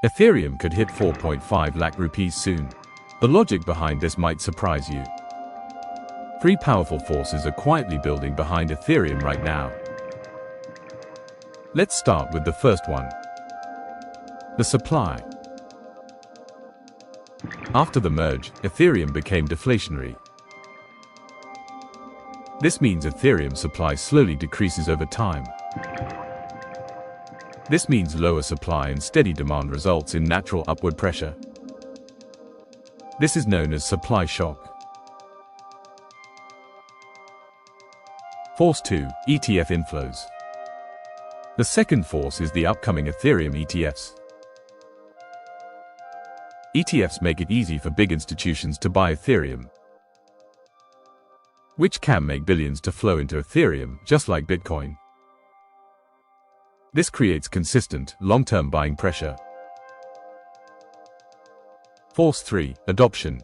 Ethereum could hit 4.5 lakh rupees soon. The logic behind this might surprise you. Three powerful forces are quietly building behind Ethereum right now. Let's start with the first one. The supply. After the merge, Ethereum became deflationary. This means Ethereum supply slowly decreases over time. This means lower supply and steady demand results in natural upward pressure. This is known as supply shock. Force 2, ETF inflows. The second force is the upcoming Ethereum ETFs. ETFs make it easy for big institutions to buy Ethereum, which can make billions to flow into Ethereum, just like Bitcoin. This creates consistent, long-term buying pressure. Force 3, adoption.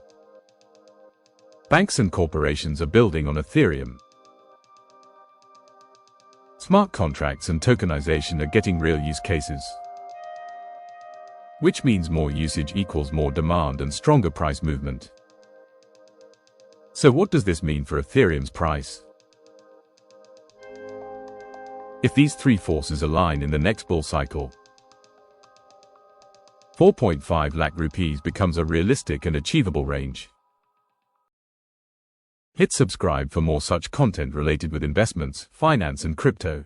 Banks and corporations are building on Ethereum. Smart contracts and tokenization are getting real use cases, which means more usage equals more demand and stronger price movement. So what does this mean for Ethereum's price? If these three forces align in the next bull cycle, 4.5 lakh rupees becomes a realistic and achievable range. Hit subscribe for more such content related with investments, finance and crypto.